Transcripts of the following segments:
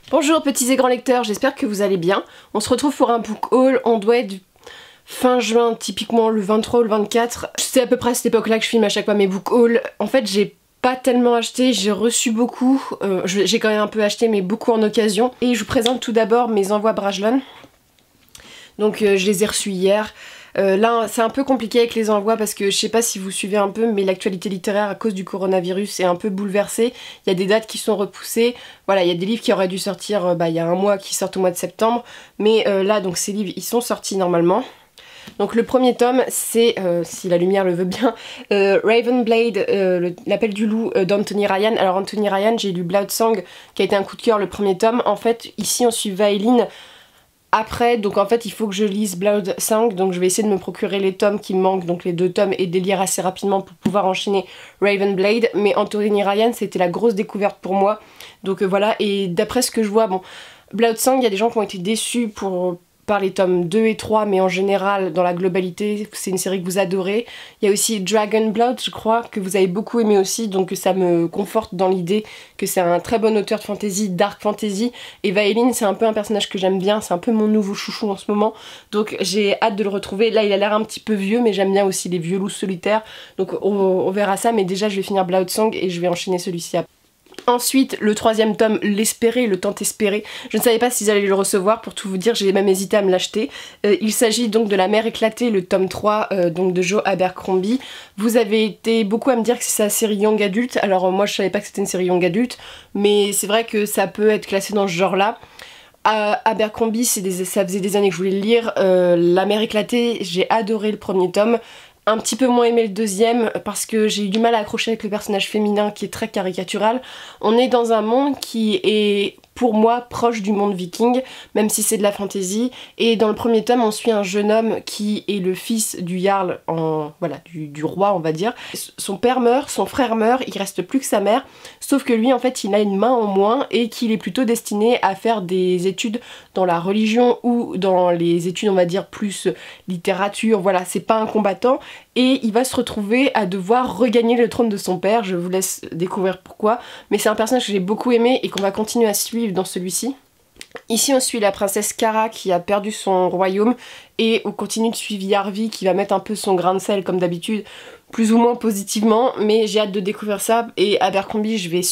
Bonjour petits et grands lecteurs, j'espère que vous allez bien. On se retrouve pour un book haul, on doit être fin juin, typiquement le 23 ou le 24. C'est à peu près à cette époque là que je filme à chaque fois mes book hauls. En fait j'ai pas tellement acheté, j'ai reçu beaucoup, j'ai quand même un peu acheté mais beaucoup en occasion. Et je vous présente tout d'abord mes envois Brajlon. Donc je les ai reçus hier. Là c'est un peu compliqué avec les envois parce que je sais pas si vous suivez un peu mais l'actualité littéraire à cause du coronavirus est un peu bouleversée. Il y a des dates qui sont repoussées, voilà il y a des livres qui auraient dû sortir il y a un mois qui sortent au mois de septembre. Mais là donc ces livres ils sont sortis normalement. Donc le premier tome c'est, si la lumière le veut bien, Ravenblade, l'appel du loup d'Anthony Ryan. Alors Anthony Ryan, j'ai lu Blood Song qui a été un coup de cœur le premier tome. En fait ici on suit Vaeline après, donc en fait il faut que je lise Blood Song, donc je vais essayer de me procurer les tomes qui me manquent, donc les 2 tomes, et de les lire assez rapidement pour pouvoir enchaîner Ravenblade. Mais Anthony Ryan c'était la grosse découverte pour moi, donc voilà. Et d'après ce que je vois, bon, Blood Song, il y a des gens qui ont été déçus par les tomes 2 et 3, mais en général, dans la globalité, c'est une série que vous adorez. Il y a aussi Dragon Blood, je crois, que vous avez beaucoup aimé aussi, donc ça me conforte dans l'idée que c'est un très bon auteur de fantasy, dark fantasy. Et Vaeline, c'est un peu un personnage que j'aime bien, c'est un peu mon nouveau chouchou en ce moment, donc j'ai hâte de le retrouver. Là, il a l'air un petit peu vieux, mais j'aime bien aussi les vieux loups solitaires, donc on verra ça, mais déjà je vais finir Blood Song et je vais enchaîner celui-ci après. Ensuite, le 3e tome, l'espéré, le tant espéré. Je ne savais pas s'ils allaient le recevoir, pour tout vous dire, j'ai même hésité à me l'acheter. Il s'agit donc de La mer éclatée, le tome 3, donc de Joe Abercrombie. Vous avez été beaucoup à me dire que c'est sa série young adulte, alors moi je savais pas que c'était une série young adulte, mais c'est vrai que ça peut être classé dans ce genre-là. Abercrombie, ça faisait des années que je voulais le lire. La mer éclatée, j'ai adoré le premier tome. Un petit peu moins aimé le deuxième parce que j'ai eu du mal à accrocher avec le personnage féminin qui est très caricatural. On est dans un monde qui est pour moi proche du monde viking, même si c'est de la fantasy. Et dans le premier tome on suit un jeune homme qui est le fils du jarl, voilà, du roi on va dire. Son père meurt, son frère meurt, il reste plus que sa mère, sauf que lui en fait il a une main en moins et qu'il est plutôt destiné à faire des études dans la religion ou dans les études on va dire plus littérature, voilà, c'est pas un combattant. Et il va se retrouver à devoir regagner le trône de son père, je vous laisse découvrir pourquoi, mais c'est un personnage que j'ai beaucoup aimé et qu'on va continuer à suivre dans celui-ci. Ici on suit la princesse Kara qui a perdu son royaume et on continue de suivre Yarvi qui va mettre un peu son grain de sel comme d'habitude, plus ou moins positivement, mais j'ai hâte de découvrir ça. Et Abercrombie, je vais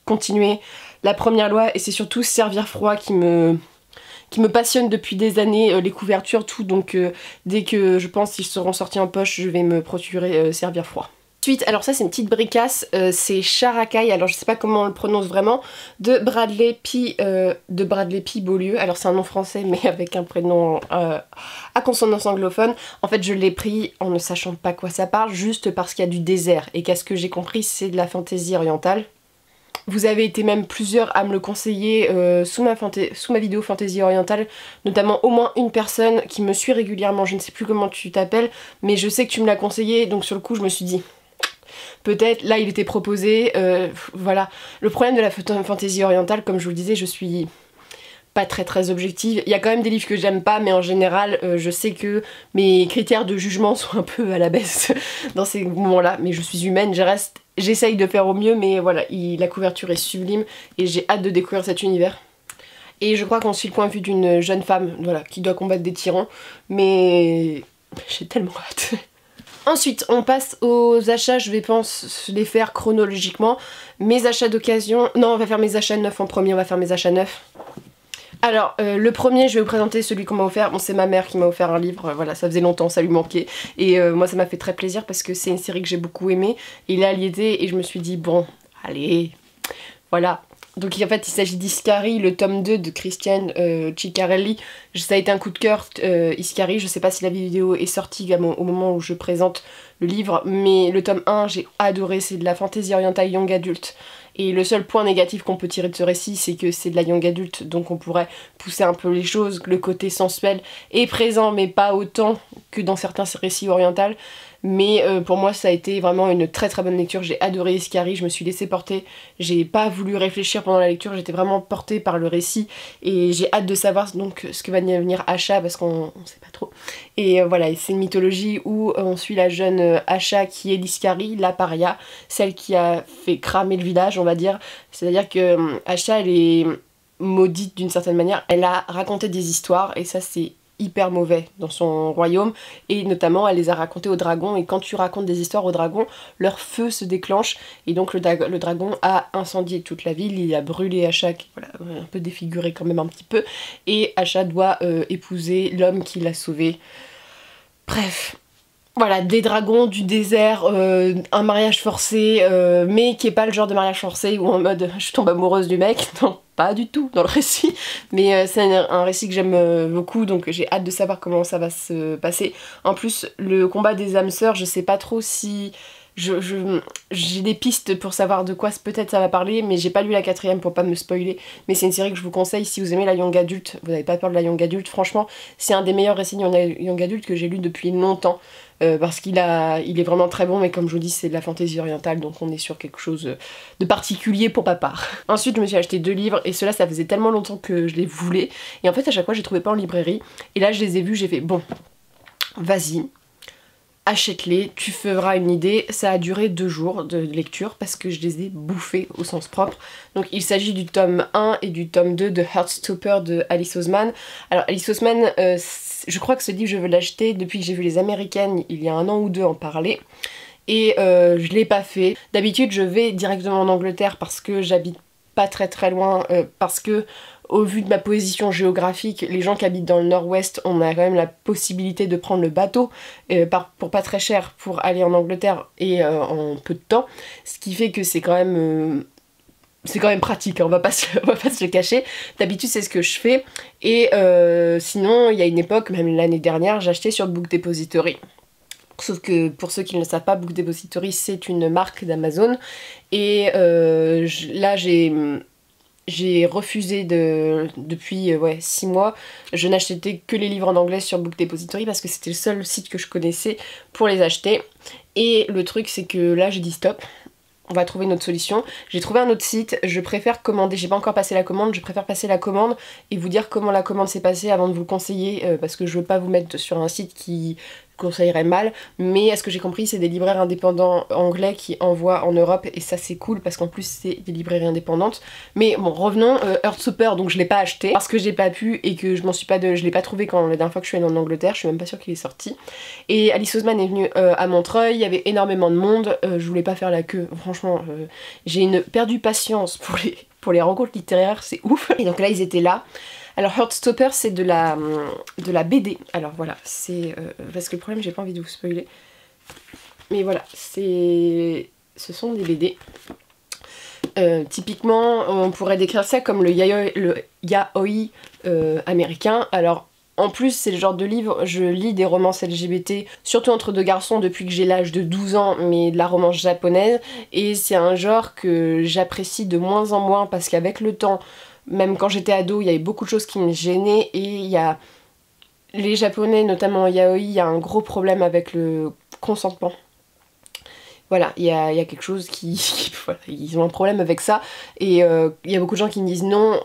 continuer la première loi et c'est surtout Servir froid qui me passionne depuis des années, les couvertures, tout, donc dès que je pense qu'ils seront sortis en poche, je vais me procurer Servir froid. Ensuite, alors ça c'est une petite bricasse, c'est Charakai, alors je sais pas comment on le prononce vraiment, de Bradley P. Beaulieu. Alors c'est un nom français mais avec un prénom à consonance anglophone. En fait je l'ai pris en ne sachant pas quoi ça parle, juste parce qu'il y a du désert et qu'à ce que j'ai compris c'est de la fantaisie orientale. Vous avez été même plusieurs à me le conseiller sous ma vidéo Fantasy Orientale, notamment au moins une personne qui me suit régulièrement, je ne sais plus comment tu t'appelles, mais je sais que tu me l'as conseillé, donc sur le coup je me suis dit, peut-être, là il était proposé, voilà. Le problème de la Fantasy Orientale, comme je vous le disais, je suis pas très objective. Il y a quand même des livres que j'aime pas, mais en général, je sais que mes critères de jugement sont un peu à la baisse dans ces moments-là, mais je suis humaine, j'essaye de faire au mieux, mais voilà, la couverture est sublime et j'ai hâte de découvrir cet univers. Et je crois qu'on suit le point de vue d'une jeune femme, voilà, qui doit combattre des tyrans, mais j'ai tellement hâte. Ensuite, on passe aux achats, je vais pense les faire chronologiquement. Mes achats d'occasion, non, on va faire mes achats neufs en premier, on va faire mes achats neufs. Alors, le premier, je vais vous présenter celui qu'on m'a offert. Bon, c'est ma mère qui m'a offert un livre, voilà, ça faisait longtemps, ça lui manquait. Et moi, ça m'a fait très plaisir parce que c'est une série que j'ai beaucoup aimée. Et là, elle y était et je me suis dit, bon, allez, voilà. Donc en fait, il s'agit d'Iscari, le tome 2 de Christiane Ciccarelli. Ça a été un coup de cœur, Iscari. Je sais pas si la vidéo est sortie au moment où je présente le livre, mais le tome 1, j'ai adoré. C'est de la fantasy orientale young adulte. Et le seul point négatif qu'on peut tirer de ce récit, c'est que c'est de la young adulte, donc on pourrait pousser un peu les choses, le côté sensuel est présent, mais pas autant que dans certains récits orientaux. Mais pour moi ça a été vraiment une très bonne lecture, j'ai adoré Iscari, je me suis laissée porter, j'ai pas voulu réfléchir pendant la lecture, j'étais vraiment portée par le récit et j'ai hâte de savoir donc ce que va devenir Asha parce qu'on sait pas trop. Et voilà, c'est une mythologie où on suit la jeune Asha qui est l'Iscari, la paria, celle qui a fait cramer le village on va dire, c'est à dire que Asha elle est maudite d'une certaine manière. Elle a raconté des histoires et ça c'est hyper mauvais dans son royaume, et notamment elle les a racontées aux dragons, et quand tu racontes des histoires aux dragons, leur feu se déclenche et donc le dragon a incendié toute la ville, il a brûlé Asha, voilà, un peu défiguré quand même un petit peu, et Asha doit épouser l'homme qui l'a sauvé. Bref, voilà, des dragons, du désert, un mariage forcé, mais qui est pas le genre de mariage forcé où en mode je tombe amoureuse du mec, non, pas du tout dans le récit, mais c'est un récit que j'aime beaucoup, donc j'ai hâte de savoir comment ça va se passer. En plus, le combat des âmes sœurs, je sais pas trop si... J'ai des pistes pour savoir de quoi peut-être ça va parler, mais j'ai pas lu la 4ème pour pas me spoiler, mais c'est une série que je vous conseille si vous aimez la young adulte, vous n'avez pas peur de la young adulte, franchement c'est un des meilleurs récits young adulte que j'ai lu depuis longtemps, parce il est vraiment très bon, mais comme je vous dis c'est de la fantaisie orientale, donc on est sur quelque chose de particulier pour papa. Ensuite je me suis acheté 2 livres, et ceux-là ça faisait tellement longtemps que je les voulais, et en fait à chaque fois je les trouvais pas en librairie, et là je les ai vus, j'ai fait bon, vas-y, achète-les, tu feras une idée. Ça a duré 2 jours de lecture parce que je les ai bouffés au sens propre. Donc il s'agit du tome 1 et du tome 2 de Heartstopper de Alice Oseman. Alors Alice Oseman, je crois que ce livre je veux l'acheter depuis que j'ai vu les américaines il y a 1 an ou 2 en parler. Et je l'ai pas fait. D'habitude je vais directement en Angleterre parce que j'habite pas très loin, parce que au vu de ma position géographique, les gens qui habitent dans le nord-ouest, on a quand même la possibilité de prendre le bateau pour pas très cher pour aller en Angleterre et en peu de temps, ce qui fait que c'est quand même pratique, hein, on va pas se le cacher. D'habitude c'est ce que je fais, et sinon il y a une époque, même l'année dernière, j'achetais sur Book Depository. Sauf que pour ceux qui ne le savent pas, Book Depository c'est une marque d'Amazon, et là j'ai refusé depuis 6 mois, je n'achetais que les livres en anglais sur Book Depository parce que c'était le seul site que je connaissais pour les acheter. Et le truc c'est que là j'ai dit stop, on va trouver une autre solution. J'ai trouvé un autre site, je préfère commander, j'ai pas encore passé la commande, je préfère passer la commande et vous dire comment la commande s'est passée avant de vous le conseiller, parce que je veux pas vous mettre sur un site qui conseillerait mal, mais à ce que j'ai compris c'est des libraires indépendants anglais qui envoient en Europe, et ça c'est cool parce qu'en plus c'est des librairies indépendantes. Mais bon, revenons, Heartstopper, donc je l'ai pas acheté parce que j'ai pas pu et que je l'ai pas trouvé quand la dernière fois que je suis allée en Angleterre, je suis même pas sûre qu'il est sorti. Et Alice Oseman est venue à Montreuil, il y avait énormément de monde, je voulais pas faire la queue, franchement j'ai perdu patience pour les rencontres littéraires, c'est ouf. Et donc là ils étaient là. Alors Heartstopper c'est de la BD, alors voilà, c'est... parce que le problème j'ai pas envie de vous spoiler, mais voilà, ce sont des BD. Typiquement on pourrait décrire ça comme le yaoi américain. Alors en plus c'est le genre de livre, je lis des romances LGBT, surtout entre 2 garçons depuis que j'ai l'âge de 12 ans, mais de la romance japonaise, et c'est un genre que j'apprécie de moins en moins parce qu'avec le temps, même quand j'étais ado, il y avait beaucoup de choses qui me gênaient, et il y a les japonais, notamment en yaoi, il y a un gros problème avec le consentement. Voilà, il y a quelque chose voilà, ils ont un problème avec ça, et il y a beaucoup de gens qui me disent non,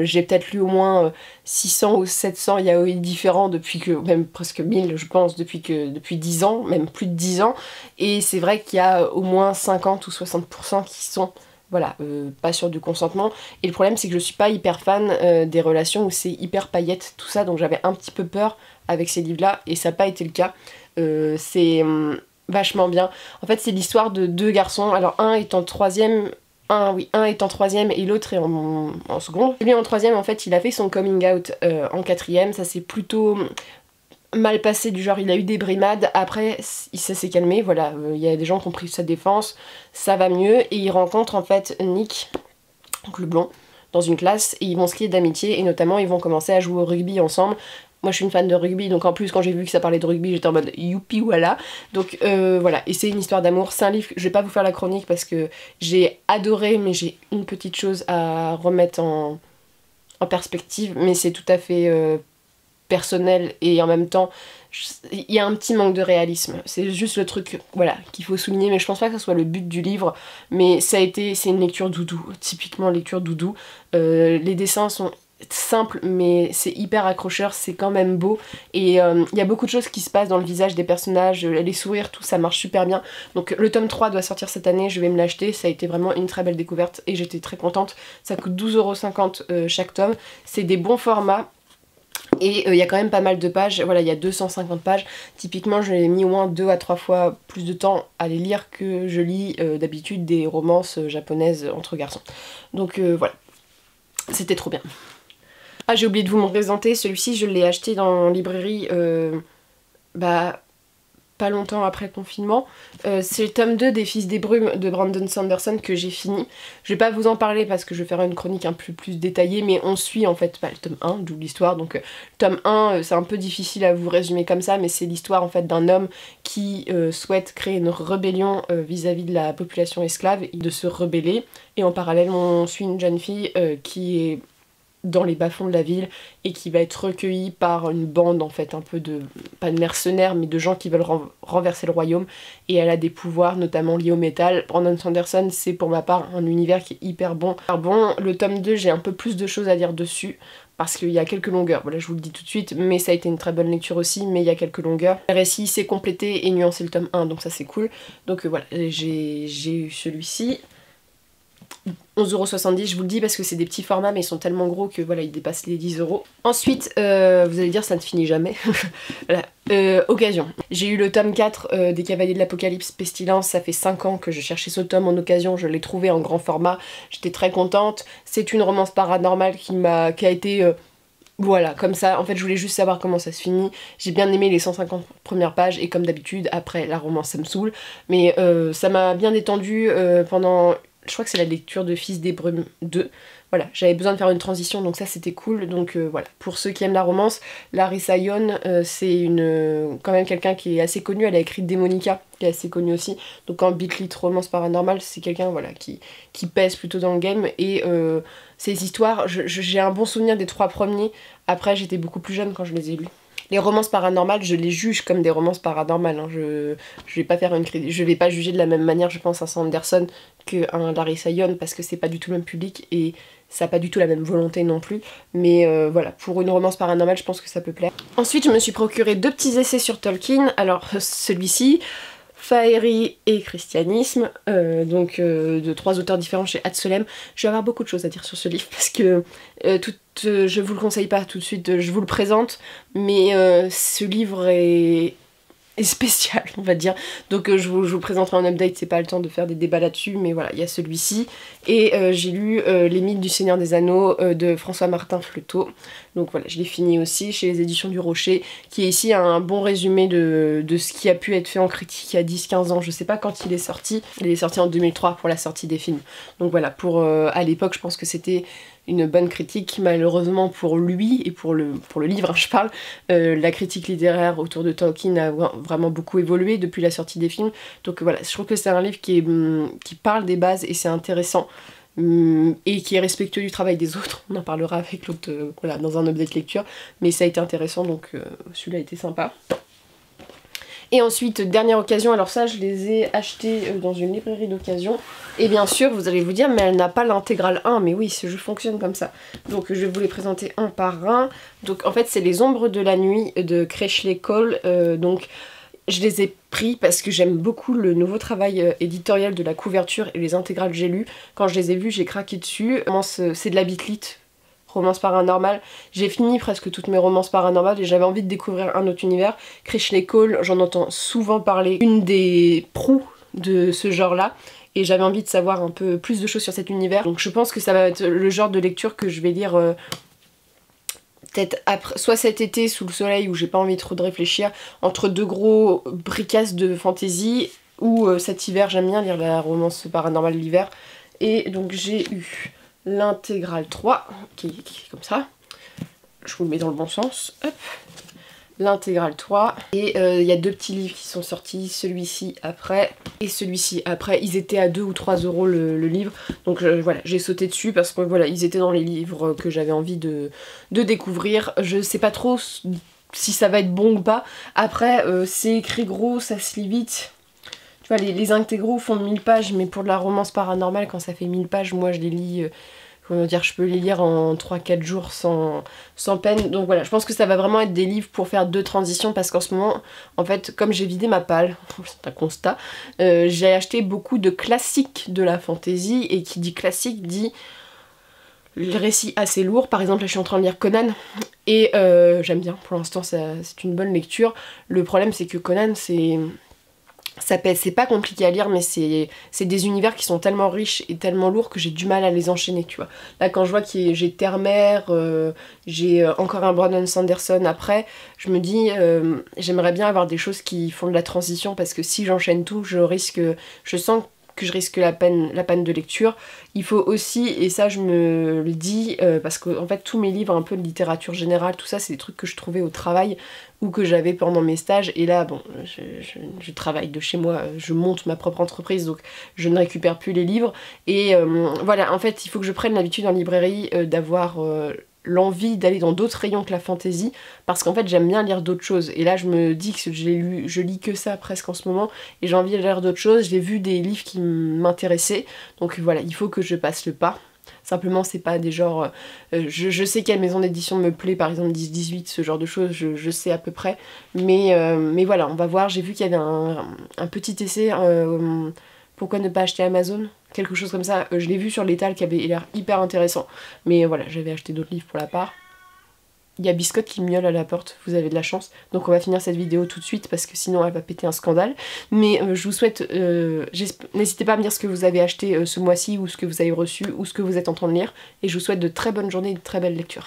j'ai peut-être lu au moins 600 ou 700 yaoi différents depuis que, même presque 1000 je pense, depuis 10 ans, même plus de 10 ans, et c'est vrai qu'il y a au moins 50 ou 60% qui sont... Voilà, pas sûr du consentement. Et le problème c'est que je suis pas hyper fan des relations où c'est hyper paillettes, tout ça, donc j'avais un petit peu peur avec ces livres là, et ça n'a pas été le cas. C'est vachement bien. En fait c'est l'histoire de 2 garçons, alors un est en 3ème, un est en 3ème et l'autre est en seconde. Lui en 3ème en fait il a fait son coming out en 4ème, ça c'est plutôt... mal passé, du genre il a eu des brimades, après ça s'est calmé, voilà, il y a des gens qui ont pris sa défense, ça va mieux, et il rencontre en fait Nick, donc le blond, dans une classe, et ils vont se lier d'amitié, et notamment ils vont commencer à jouer au rugby ensemble. Moi je suis une fan de rugby, donc en plus quand j'ai vu que ça parlait de rugby j'étais en mode youpi voilà. Donc voilà, et c'est une histoire d'amour, c'est un livre, je vais pas vous faire la chronique parce que j'ai adoré, mais j'ai une petite chose à remettre en perspective, mais c'est tout à fait... personnel, et en même temps il y a un petit manque de réalisme, c'est juste le truc voilà qu'il faut souligner, mais je pense pas que ce soit le but du livre, mais c'est une lecture doudou, typiquement lecture doudou. Les dessins sont simple mais c'est hyper accrocheur, c'est quand même beau et il y a beaucoup de choses qui se passent dans le visage des personnages, les sourires, tout ça marche super bien. Donc le tome 3 doit sortir cette année, je vais me l'acheter, ça a été vraiment une très belle découverte et j'étais très contente. Ça coûte 12,50 € chaque tome, c'est des bons formats. Et il y a quand même pas mal de pages, voilà, il y a 250 pages. Typiquement, j'ai mis au moins 2 à 3 fois plus de temps à les lire que je lis d'habitude des romances japonaises entre garçons. Donc voilà, c'était trop bien. Ah, j'ai oublié de vous me présenter, celui-ci je l'ai acheté dans librairie pas longtemps après le confinement. C'est le tome 2 des Fils des Brumes de Brandon Sanderson que j'ai fini. Je vais pas vous en parler parce que je vais faire une chronique un peu plus détaillée, mais on suit en fait le tome 1, d'où l'histoire. Donc le tome 1, c'est un peu difficile à vous résumer comme ça, mais c'est l'histoire en fait d'un homme qui souhaite créer une rébellion vis-à-vis de la population esclave, et de se rebeller. Et en parallèle, on suit une jeune fille qui est dans les bas-fonds de la ville et qui va être recueillie par une bande en fait un peu de, pas de mercenaires mais de gens qui veulent renverser le royaume, et elle a des pouvoirs notamment liés au métal. Brandon Sanderson, c'est pour ma part un univers qui est hyper bon. Le tome 2, j'ai un peu plus de choses à dire dessus parce qu'il y a quelques longueurs, voilà je vous le dis tout de suite, mais ça a été une très bonne lecture aussi, mais il y a quelques longueurs. Le récit s'est complété et nuancé le tome 1, donc ça c'est cool. Donc voilà, j'ai eu celui-ci. 11,70 €, je vous le dis parce que c'est des petits formats mais ils sont tellement gros que voilà ils dépassent les 10 €. Ensuite vous allez dire ça ne finit jamais. Voilà. Occasion. J'ai eu le tome 4 des Cavaliers de l'Apocalypse Pestilence, ça fait 5 ans que je cherchais ce tome en occasion, je l'ai trouvé en grand format, j'étais très contente. C'est une romance paranormale qui a été voilà, comme ça, en fait je voulais juste savoir comment ça se finit. J'ai bien aimé les 150 premières pages et comme d'habitude après la romance ça me saoule, mais ça m'a bien détendu pendant, je crois que c'est la lecture de Fils des Brumes 2. Voilà, j'avais besoin de faire une transition donc ça c'était cool. Donc voilà, pour ceux qui aiment la romance, Larissa Yoon, c'est quand même quelqu'un qui est assez connu, elle a écrit Démonica qui est assez connu aussi. Donc en beat lit romance paranormale, c'est quelqu'un voilà, qui pèse plutôt dans le game. Et ces histoires, j'ai un bon souvenir des 3 premiers, après j'étais beaucoup plus jeune quand je les ai lus. Les romances paranormales, je les juge comme des romances paranormales, hein. Je vais pas faire une critique, je vais pas juger de la même manière, je pense, un Sanderson qu'un Larissa Yoon parce que c'est pas du tout le même public et ça a pas du tout la même volonté non plus. Mais voilà, pour une romance paranormale, je pense que ça peut plaire. Ensuite, je me suis procuré 2 petits essais sur Tolkien. Alors, celui-ci, Faerie et Christianisme, de 3 auteurs différents chez Hatsolem. Je vais avoir beaucoup de choses à dire sur ce livre parce que je vous le conseille pas tout de suite, je vous le présente, mais ce livre est spécial, on va dire. Donc je vous présenterai un update, c'est pas le temps de faire des débats là-dessus, mais voilà, il y a celui-ci. Et j'ai lu Les Mythes du Seigneur des Anneaux de François-Martin Fleutot. Donc voilà, je l'ai fini aussi chez les éditions du Rocher, qui est ici un bon résumé de ce qui a pu être fait en critique il y a 10-15 ans. Je sais pas quand il est sorti. Il est sorti en 2003 pour la sortie des films. Donc voilà, à l'époque, je pense que c'était une bonne critique. Malheureusement pour lui et pour le livre, hein, je parle, la critique littéraire autour de Tolkien a vraiment beaucoup évolué depuis la sortie des films. Donc voilà, je trouve que c'est un livre qui parle des bases et c'est intéressant. Et qui est respectueux du travail des autres, on en parlera avec l'autre voilà, dans un update lecture, mais ça a été intéressant, donc celui-là a été sympa. Et ensuite, dernière occasion, alors ça je les ai achetés dans une librairie d'occasion, et bien sûr vous allez vous dire mais elle n'a pas l'intégrale 1, mais oui ce jeu fonctionne comme ça. Donc je vais vous les présenter un par un. Donc en fait c'est Les Ombres de la Nuit de Crechley Cole, donc je les ai pris parce que j'aime beaucoup le nouveau travail éditorial de la couverture et les intégrales que j'ai lues. Quand je les ai vus, j'ai craqué dessus. C'est de la beat lit, romance paranormale. J'ai fini presque toutes mes romances paranormales et j'avais envie de découvrir un autre univers. Crechley Cole, j'en entends souvent parler, une des proues de ce genre-là. Et j'avais envie de savoir un peu plus de choses sur cet univers. Donc je pense que ça va être le genre de lecture que je vais lire peut-être après, soit cet été sous le soleil où j'ai pas envie trop de réfléchir, entre 2 gros bricasses de fantasy, ou cet hiver j'aime bien lire la romance paranormale l'hiver. Et donc j'ai eu l'intégrale 3 qui est comme ça, je vous le mets dans le bon sens, hop, l'intégrale 3, et il y a 2 petits livres qui sont sortis, celui-ci après et celui-ci après. Ils étaient à 2 ou 3 € le livre, donc voilà, j'ai sauté dessus parce que voilà, ils étaient dans les livres que j'avais envie de découvrir. Je sais pas trop si ça va être bon ou pas. Après c'est écrit gros, ça se lit vite. Tu vois, les intégraux font 1000 pages, mais pour de la romance paranormale, quand ça fait 1000 pages, moi je les lis comment dire, je peux les lire en 3-4 jours sans peine. Donc voilà, je pense que ça va vraiment être des livres pour faire 2 transitions parce qu'en ce moment, en fait, comme j'ai vidé ma palle, c'est un constat, j'ai acheté beaucoup de classiques de la fantasy, et qui dit classique dit le récit assez lourd. Par exemple, là je suis en train de lire Conan et j'aime bien, pour l'instant c'est une bonne lecture. Le problème c'est que Conan c'est pas compliqué à lire, mais c'est des univers qui sont tellement riches et tellement lourds que j'ai du mal à les enchaîner, tu vois. Là quand je vois que j'ai Terre-Mère, j'ai encore un Brandon Sanderson après, je me dis j'aimerais bien avoir des choses qui font de la transition, parce que si j'enchaîne tout, je sens que je risque la panne de lecture. Il faut aussi, et ça je me le dis, parce que en fait tous mes livres un peu de littérature générale, tout ça c'est des trucs que je trouvais au travail ou que j'avais pendant mes stages, et là bon, je travaille de chez moi, je monte ma propre entreprise, donc je ne récupère plus les livres, et voilà, en fait il faut que je prenne l'habitude en librairie d'avoir l'envie d'aller dans d'autres rayons que la fantasy, parce qu'en fait j'aime bien lire d'autres choses, et là je me dis que je lis que ça presque en ce moment, et j'ai envie de lire d'autres choses. J'ai vu des livres qui m'intéressaient, donc voilà, il faut que je passe le pas. Simplement c'est pas des genres... je sais quelle maison d'édition me plaît, par exemple 10-18, ce genre de choses, je sais à peu près, mais voilà, on va voir. J'ai vu qu'il y avait un petit essai, pourquoi ne pas acheter Amazon, quelque chose comme ça, je l'ai vu sur l'étal qui avait l'air hyper intéressant, mais voilà, j'avais acheté d'autres livres pour la part. Il y a Biscotte qui miaule à la porte, vous avez de la chance. Donc on va finir cette vidéo tout de suite parce que sinon elle va péter un scandale. Mais je vous souhaite... n'hésitez pas à me dire ce que vous avez acheté ce mois-ci, ou ce que vous avez reçu, ou ce que vous êtes en train de lire. Et je vous souhaite de très bonnes journées et de très belles lectures.